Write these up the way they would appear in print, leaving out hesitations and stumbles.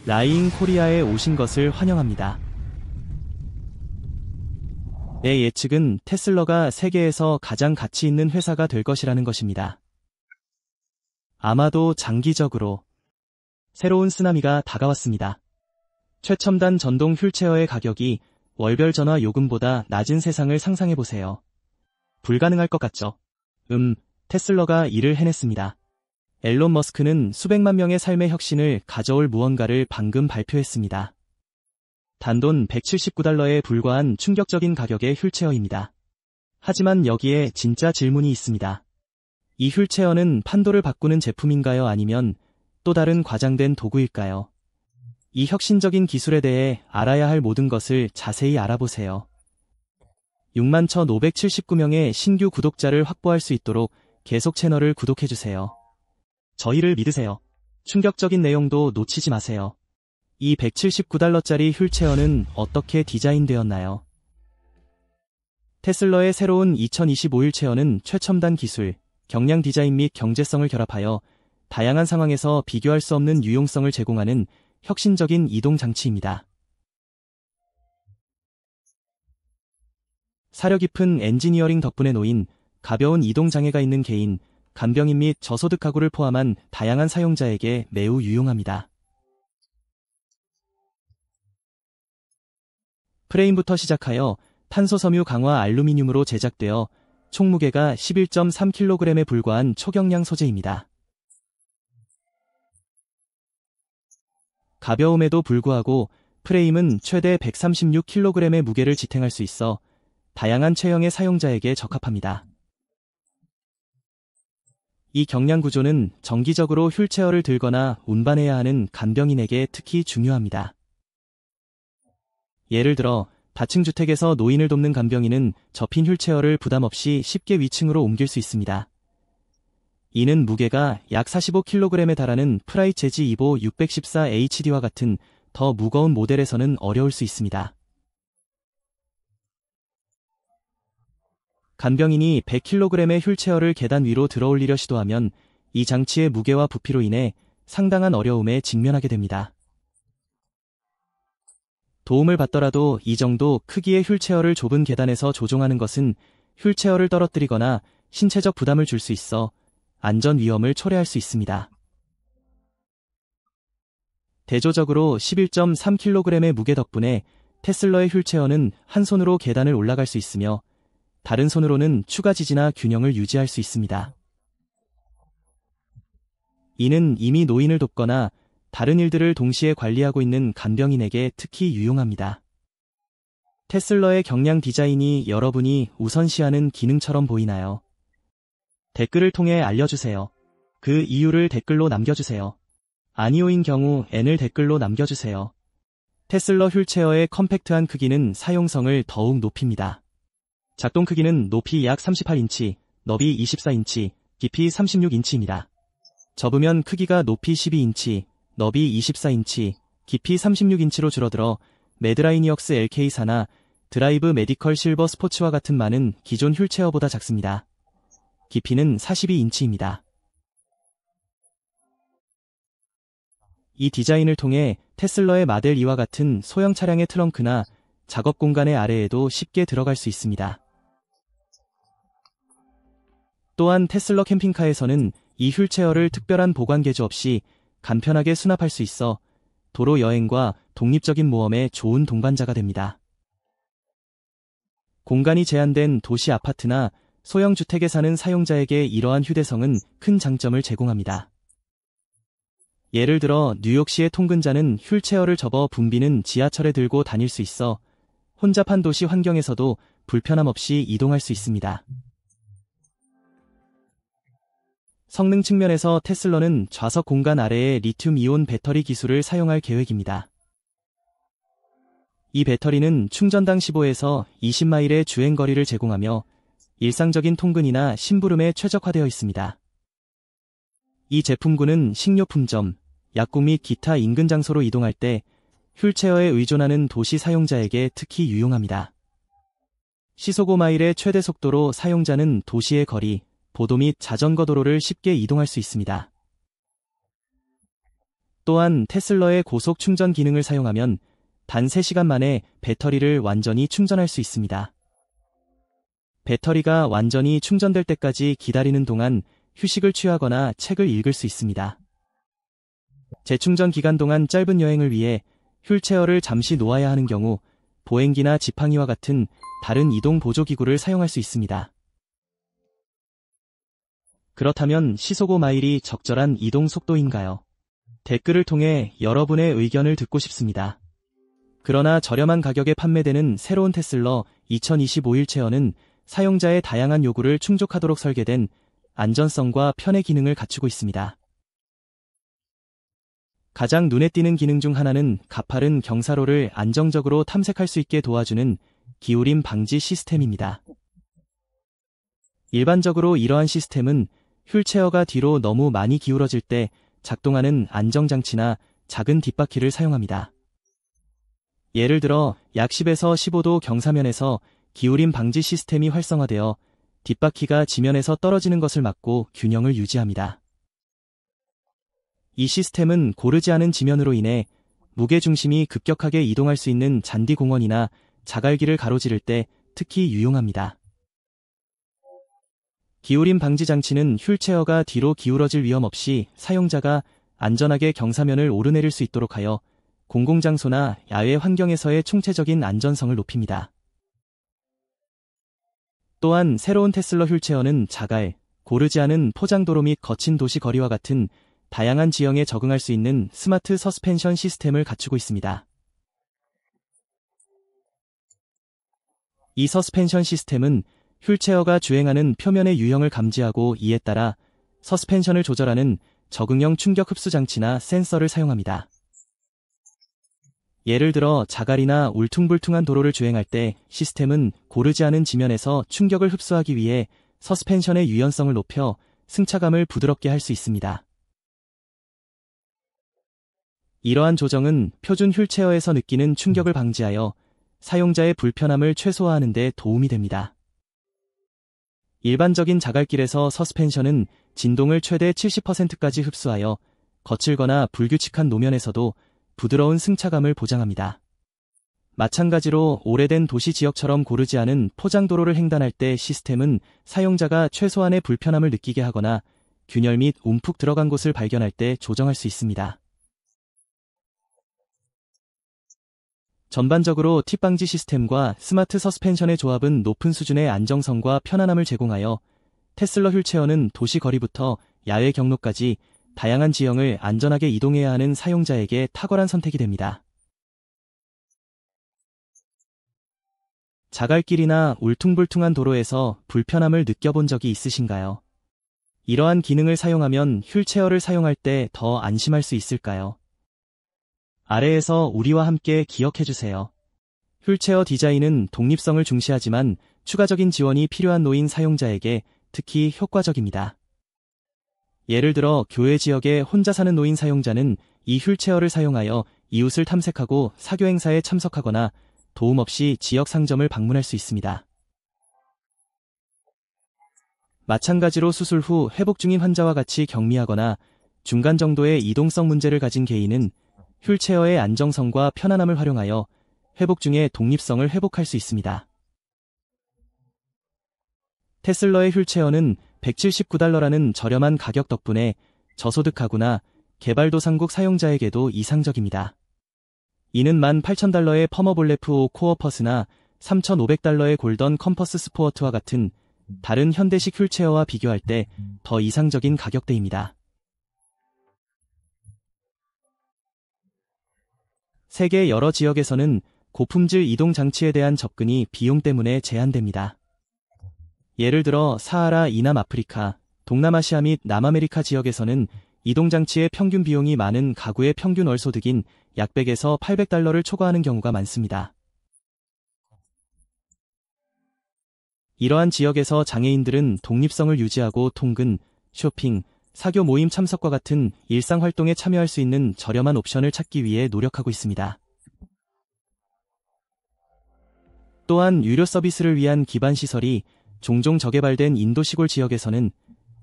라이잉 코리아에 오신 것을 환영합니다. 내 예측은 테슬라가 세계에서 가장 가치 있는 회사가 될 것이라는 것입니다. 아마도 장기적으로 새로운 쓰나미가 다가왔습니다. 최첨단 전동 휠체어의 가격이 월별 전화 요금보다 낮은 세상을 상상해보세요. 불가능할 것 같죠? 테슬라가 이를 해냈습니다. 앨런 머스크는 수백만 명의 삶의 혁신을 가져올 무언가를 방금 발표했습니다. 단돈 $179에 불과한 충격적인 가격의 휠체어입니다. 하지만 여기에 진짜 질문이 있습니다. 이 휠체어는 판도를 바꾸는 제품인가요? 아니면 또 다른 과장된 도구일까요? 이 혁신적인 기술에 대해 알아야 할 모든 것을 자세히 알아보세요. 61,579명의 신규 구독자를 확보할 수 있도록 계속 채널을 구독해주세요. 저희를 믿으세요. 충격적인 내용도 놓치지 마세요. 이 $179짜리 휠체어는 어떻게 디자인되었나요? 테슬라의 새로운 2025 휠체어는 최첨단 기술, 경량 디자인 및 경제성을 결합하여 다양한 상황에서 비교할 수 없는 유용성을 제공하는 혁신적인 이동 장치입니다. 사려 깊은 엔지니어링 덕분에 놓인 가벼운 이동 장애가 있는 개인, 간병인 및 저소득 가구를 포함한 다양한 사용자에게 매우 유용합니다. 프레임부터 시작하여 탄소 섬유 강화 알루미늄으로 제작되어 총 무게가 11.3kg에 불과한 초경량 소재입니다. 가벼움에도 불구하고 프레임은 최대 136kg의 무게를 지탱할 수 있어 다양한 체형의 사용자에게 적합합니다. 이 경량 구조는 정기적으로 휠체어를 들거나 운반해야 하는 간병인에게 특히 중요합니다. 예를 들어 다층 주택에서 노인을 돕는 간병인은 접힌 휠체어를 부담 없이 쉽게 위층으로 옮길 수 있습니다. 이는 무게가 약 45kg에 달하는 프라이 재지 이보 614HD와 같은 더 무거운 모델에서는 어려울 수 있습니다. 간병인이 100kg의 휠체어를 계단 위로 들어올리려 시도하면 이 장치의 무게와 부피로 인해 상당한 어려움에 직면하게 됩니다. 도움을 받더라도 이 정도 크기의 휠체어를 좁은 계단에서 조종하는 것은 휠체어를 떨어뜨리거나 신체적 부담을 줄 수 있어 안전 위험을 초래할 수 있습니다. 대조적으로 11.3kg의 무게 덕분에 테슬라의 휠체어는 한 손으로 계단을 올라갈 수 있으며 다른 손으로는 추가 지지나 균형을 유지할 수 있습니다. 이는 이미 노인을 돕거나 다른 일들을 동시에 관리하고 있는 간병인에게 특히 유용합니다. 테슬라의 경량 디자인이 여러분이 우선시하는 기능처럼 보이나요? 댓글을 통해 알려주세요. 그 이유를 댓글로 남겨주세요. 아니오인 경우 N을 댓글로 남겨주세요. 테슬라 휠체어의 컴팩트한 크기는 사용성을 더욱 높입니다. 작동 크기는 높이 약 38인치, 너비 24인치, 깊이 36인치입니다. 접으면 크기가 높이 12인치, 너비 24인치, 깊이 36인치로 줄어들어 매드라이니역스 LK4나 드라이브 메디컬 실버 스포츠와 같은 많은 기존 휠체어보다 작습니다. 깊이는 42인치입니다. 이 디자인을 통해 테슬라의 마델 2와 같은 소형 차량의 트렁크나 작업 공간의 아래에도 쉽게 들어갈 수 있습니다. 또한 테슬라 캠핑카에서는 이 휠체어를 특별한 보관 개조 없이 간편하게 수납할 수 있어 도로 여행과 독립적인 모험에 좋은 동반자가 됩니다. 공간이 제한된 도시 아파트나 소형 주택에 사는 사용자에게 이러한 휴대성은 큰 장점을 제공합니다. 예를 들어 뉴욕시의 통근자는 휠체어를 접어 붐비는 지하철에 들고 다닐 수 있어 혼잡한 도시 환경에서도 불편함 없이 이동할 수 있습니다. 성능 측면에서 테슬라는 좌석 공간 아래에 리튬이온 배터리 기술을 사용할 계획입니다. 이 배터리는 충전당 15에서 20마일의 주행거리를 제공하며 일상적인 통근이나 심부름에 최적화되어 있습니다. 이 제품군은 식료품점, 약국 및 기타 인근 장소로 이동할 때 휠체어에 의존하는 도시 사용자에게 특히 유용합니다. 시속 5마일의 최대 속도로 사용자는 도시의 거리, 보도 및 자전거 도로를 쉽게 이동할 수 있습니다. 또한 테슬러의 고속 충전 기능을 사용하면 단 3시간 만에 배터리를 완전히 충전할 수 있습니다. 배터리가 완전히 충전될 때까지 기다리는 동안 휴식을 취하거나 책을 읽을 수 있습니다. 재충전 기간 동안 짧은 여행을 위해 휠체어를 잠시 놓아야 하는 경우 보행기나 지팡이와 같은 다른 이동 보조기구를 사용할 수 있습니다. 그렇다면 시속 5마일이 적절한 이동 속도인가요? 댓글을 통해 여러분의 의견을 듣고 싶습니다. 그러나 저렴한 가격에 판매되는 새로운 테슬러 2025 휠체어는 사용자의 다양한 요구를 충족하도록 설계된 안전성과 편의 기능을 갖추고 있습니다. 가장 눈에 띄는 기능 중 하나는 가파른 경사로를 안정적으로 탐색할 수 있게 도와주는 기울임 방지 시스템입니다. 일반적으로 이러한 시스템은 휠체어가 뒤로 너무 많이 기울어질 때 작동하는 안정장치나 작은 뒷바퀴를 사용합니다. 예를 들어 약 10에서 15도 경사면에서 기울임 방지 시스템이 활성화되어 뒷바퀴가 지면에서 떨어지는 것을 막고 균형을 유지합니다. 이 시스템은 고르지 않은 지면으로 인해 무게중심이 급격하게 이동할 수 있는 잔디 공원이나 자갈길을 가로지를 때 특히 유용합니다. 기울임 방지 장치는 휠체어가 뒤로 기울어질 위험 없이 사용자가 안전하게 경사면을 오르내릴 수 있도록 하여 공공장소나 야외 환경에서의 총체적인 안전성을 높입니다. 또한 새로운 테슬러 휠체어는 자갈, 고르지 않은 포장도로 및 거친 도시 거리와 같은 다양한 지형에 적응할 수 있는 스마트 서스펜션 시스템을 갖추고 있습니다. 이 서스펜션 시스템은 휠체어가 주행하는 표면의 유형을 감지하고 이에 따라 서스펜션을 조절하는 적응형 충격 흡수 장치나 센서를 사용합니다. 예를 들어 자갈이나 울퉁불퉁한 도로를 주행할 때 시스템은 고르지 않은 지면에서 충격을 흡수하기 위해 서스펜션의 유연성을 높여 승차감을 부드럽게 할 수 있습니다. 이러한 조정은 표준 휠체어에서 느끼는 충격을 방지하여 사용자의 불편함을 최소화하는 데 도움이 됩니다. 일반적인 자갈길에서 서스펜션은 진동을 최대 70%까지 흡수하여 거칠거나 불규칙한 노면에서도 부드러운 승차감을 보장합니다. 마찬가지로 오래된 도시 지역처럼 고르지 않은 포장도로를 횡단할 때 시스템은 사용자가 최소한의 불편함을 느끼게 하거나 균열 및 움푹 들어간 곳을 발견할 때 조정할 수 있습니다. 전반적으로 팁 방지 시스템과 스마트 서스펜션의 조합은 높은 수준의 안정성과 편안함을 제공하여 테슬러 휠체어는 도시 거리부터 야외 경로까지 다양한 지형을 안전하게 이동해야 하는 사용자에게 탁월한 선택이 됩니다. 자갈길이나 울퉁불퉁한 도로에서 불편함을 느껴본 적이 있으신가요? 이러한 기능을 사용하면 휠체어를 사용할 때 더 안심할 수 있을까요? 아래에서 우리와 함께 기억해주세요. 휠체어 디자인은 독립성을 중시하지만 추가적인 지원이 필요한 노인 사용자에게 특히 효과적입니다. 예를 들어 교외 지역에 혼자 사는 노인 사용자는 이 휠체어를 사용하여 이웃을 탐색하고 사교 행사에 참석하거나 도움 없이 지역 상점을 방문할 수 있습니다. 마찬가지로 수술 후 회복 중인 환자와 같이 격리하거나 중간 정도의 이동성 문제를 가진 개인은 휠체어의 안정성과 편안함을 활용하여 회복 중에 독립성을 회복할 수 있습니다. 테슬러의 휠체어는 $179라는 저렴한 가격 덕분에 저소득 가구나 개발도상국 사용자에게도 이상적입니다. 이는 $18,000의 퍼머볼레프 5 코어 퍼스나 $3,500의 골던 컴퍼스 스포어트와 같은 다른 현대식 휠체어와 비교할 때 더 이상적인 가격대입니다. 세계 여러 지역에서는 고품질 이동 장치에 대한 접근이 비용 때문에 제한됩니다. 예를 들어 사하라 이남 아프리카, 동남아시아 및 남아메리카 지역에서는 이동 장치의 평균 비용이 많은 가구의 평균 월 소득인 약 $100에서 $800를 초과하는 경우가 많습니다. 이러한 지역에서 장애인들은 독립성을 유지하고 통근, 쇼핑, 사교 모임 참석과 같은 일상 활동에 참여할 수 있는 저렴한 옵션을 찾기 위해 노력하고 있습니다. 또한 유료 서비스를 위한 기반 시설이 종종 저개발된 인도 시골 지역에서는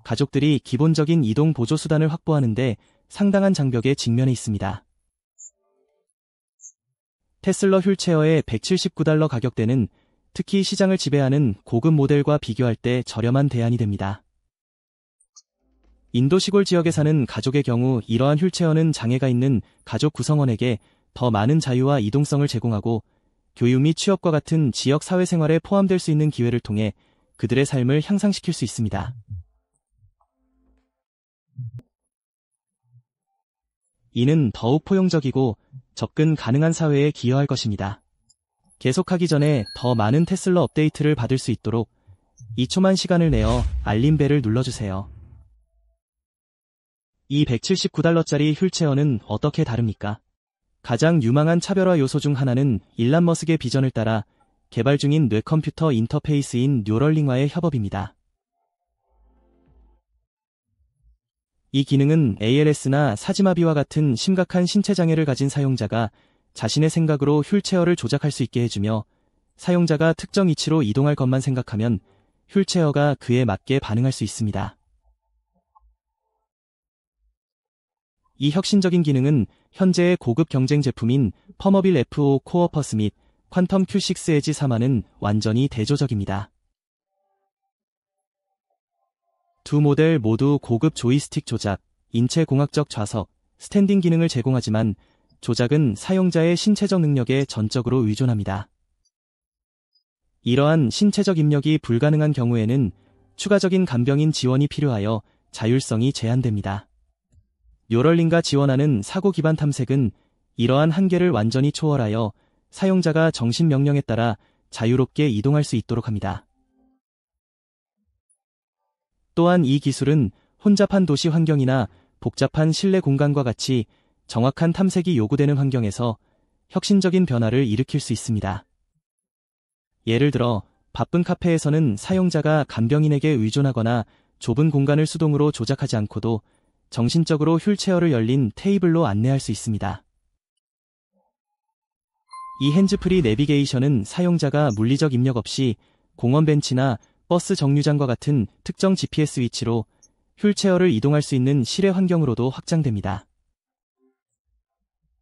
가족들이 기본적인 이동 보조 수단을 확보하는 데 상당한 장벽에 직면해 있습니다. 테슬러 휠체어의 $179 가격대는 특히 시장을 지배하는 고급 모델과 비교할 때 저렴한 대안이 됩니다. 인도 시골 지역에 사는 가족의 경우 이러한 휠체어는 장애가 있는 가족 구성원에게 더 많은 자유와 이동성을 제공하고 교육 및 취업과 같은 지역 사회생활에 포함될 수 있는 기회를 통해 그들의 삶을 향상시킬 수 있습니다. 이는 더욱 포용적이고 접근 가능한 사회에 기여할 것입니다. 계속하기 전에 더 많은 테슬라 업데이트를 받을 수 있도록 2초만 시간을 내어 알림벨을 눌러주세요. 이 $179짜리 휠체어는 어떻게 다릅니까? 가장 유망한 차별화 요소 중 하나는 일론 머스크의 비전을 따라 개발 중인 뇌컴퓨터 인터페이스인 뉴럴링과의 협업입니다. 이 기능은 ALS나 사지마비와 같은 심각한 신체장애를 가진 사용자가 자신의 생각으로 휠체어를 조작할 수 있게 해주며, 사용자가 특정 위치로 이동할 것만 생각하면 휠체어가 그에 맞게 반응할 수 있습니다. 이 혁신적인 기능은 현재의 고급 경쟁 제품인 퍼머빌 F5 코어 퍼스 및 퀀텀 Q6 에지 3와는 완전히 대조적입니다. 두 모델 모두 고급 조이스틱 조작, 인체공학적 좌석, 스탠딩 기능을 제공하지만 조작은 사용자의 신체적 능력에 전적으로 의존합니다. 이러한 신체적 입력이 불가능한 경우에는 추가적인 간병인 지원이 필요하여 자율성이 제한됩니다. 뉴럴링과 지원하는 사고 기반 탐색은 이러한 한계를 완전히 초월하여 사용자가 정신 명령에 따라 자유롭게 이동할 수 있도록 합니다. 또한 이 기술은 혼잡한 도시 환경이나 복잡한 실내 공간과 같이 정확한 탐색이 요구되는 환경에서 혁신적인 변화를 일으킬 수 있습니다. 예를 들어 바쁜 카페에서는 사용자가 간병인에게 의존하거나 좁은 공간을 수동으로 조작하지 않고도 정신적으로 휠체어를 열린 테이블로 안내할 수 있습니다. 이 핸즈프리 내비게이션은 사용자가 물리적 입력 없이 공원 벤치나 버스 정류장과 같은 특정 GPS 위치로 휠체어를 이동할 수 있는 실외 환경으로도 확장됩니다.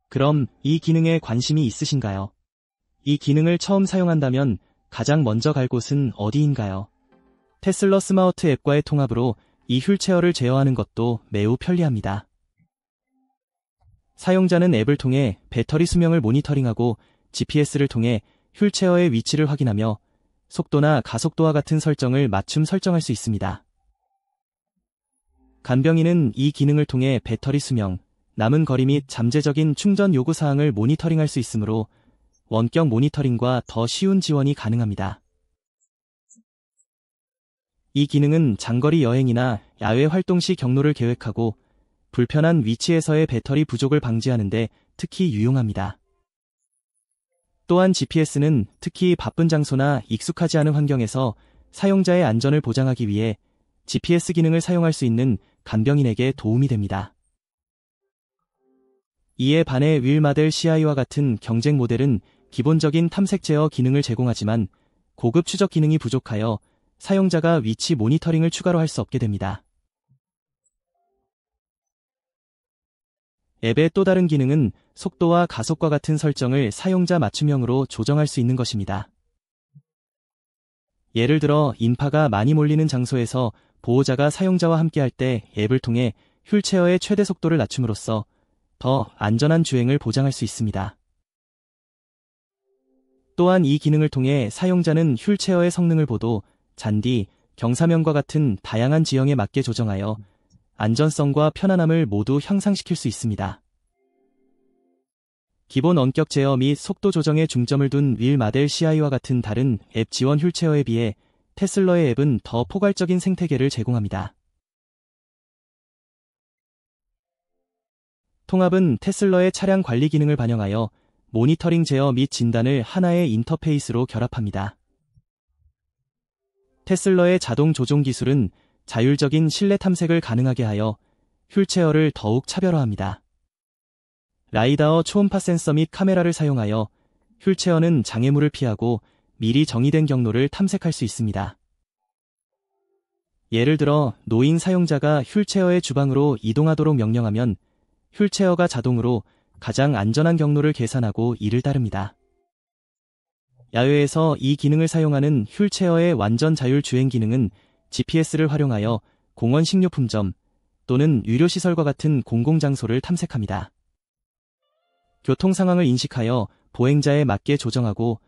그럼 이 기능에 관심이 있으신가요? 이 기능을 처음 사용한다면 가장 먼저 갈 곳은 어디인가요? 테슬라 스마트 앱과의 통합으로 이 휠체어를 제어하는 것도 매우 편리합니다. 사용자는 앱을 통해 배터리 수명을 모니터링하고 GPS를 통해 휠체어의 위치를 확인하며 속도나 가속도와 같은 설정을 맞춤 설정할 수 있습니다. 간병인은 이 기능을 통해 배터리 수명, 남은 거리 및 잠재적인 충전 요구 사항을 모니터링할 수 있으므로 원격 모니터링과 더 쉬운 지원이 가능합니다. 이 기능은 장거리 여행이나 야외 활동 시 경로를 계획하고 불편한 위치에서의 배터리 부족을 방지하는 데 특히 유용합니다. 또한 GPS는 특히 바쁜 장소나 익숙하지 않은 환경에서 사용자의 안전을 보장하기 위해 GPS 기능을 사용할 수 있는 간병인에게 도움이 됩니다. 이에 반해 윌 마델 CI와 같은 경쟁 모델은 기본적인 탐색 제어 기능을 제공하지만 고급 추적 기능이 부족하여 사용자가 위치 모니터링을 추가로 할 수 없게 됩니다. 앱의 또 다른 기능은 속도와 가속과 같은 설정을 사용자 맞춤형으로 조정할 수 있는 것입니다. 예를 들어 인파가 많이 몰리는 장소에서 보호자가 사용자와 함께할 때 앱을 통해 휠체어의 최대 속도를 낮춤으로써 더 안전한 주행을 보장할 수 있습니다. 또한 이 기능을 통해 사용자는 휠체어의 성능을 보도, 잔디, 경사면과 같은 다양한 지형에 맞게 조정하여 안전성과 편안함을 모두 향상시킬 수 있습니다. 기본 원격 제어 및 속도 조정에 중점을 둔 윌 마델 CI와 같은 다른 앱 지원 휠체어에 비해 테슬라의 앱은 더 포괄적인 생태계를 제공합니다. 통합은 테슬라의 차량 관리 기능을 반영하여 모니터링 제어 및 진단을 하나의 인터페이스로 결합합니다. 테슬라의 자동 조종 기술은 자율적인 실내 탐색을 가능하게 하여 휠체어를 더욱 차별화합니다. 라이다어 초음파 센서 및 카메라를 사용하여 휠체어는 장애물을 피하고 미리 정의된 경로를 탐색할 수 있습니다. 예를 들어 노인 사용자가 휠체어의 주방으로 이동하도록 명령하면 휠체어가 자동으로 가장 안전한 경로를 계산하고 이를 따릅니다. 야외에서 이 기능을 사용하는 휠체어의 완전 자율 주행 기능은 GPS를 활용하여 공원 식료품점 또는 유료시설과 같은 공공장소를 탐색합니다. 교통 상황을 인식하여 보행자에 맞게 조정하고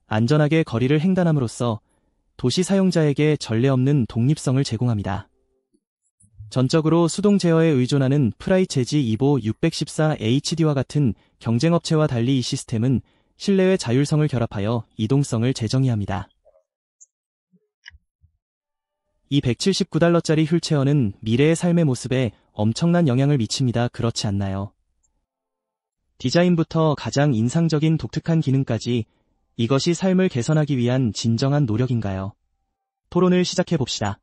안전하게 거리를 횡단함으로써 도시 사용자에게 전례 없는 독립성을 제공합니다. 전적으로 수동 제어에 의존하는 프라이체지 이보 614HD와 같은 경쟁업체와 달리 이 시스템은 실내의 자율성을 결합하여 이동성을 재정의합니다. 이 $179짜리 휠체어는 미래의 삶의 모습에 엄청난 영향을 미칩니다. 그렇지 않나요? 디자인부터 가장 인상적인 독특한 기능까지 이것이 삶을 개선하기 위한 진정한 노력인가요? 토론을 시작해 봅시다.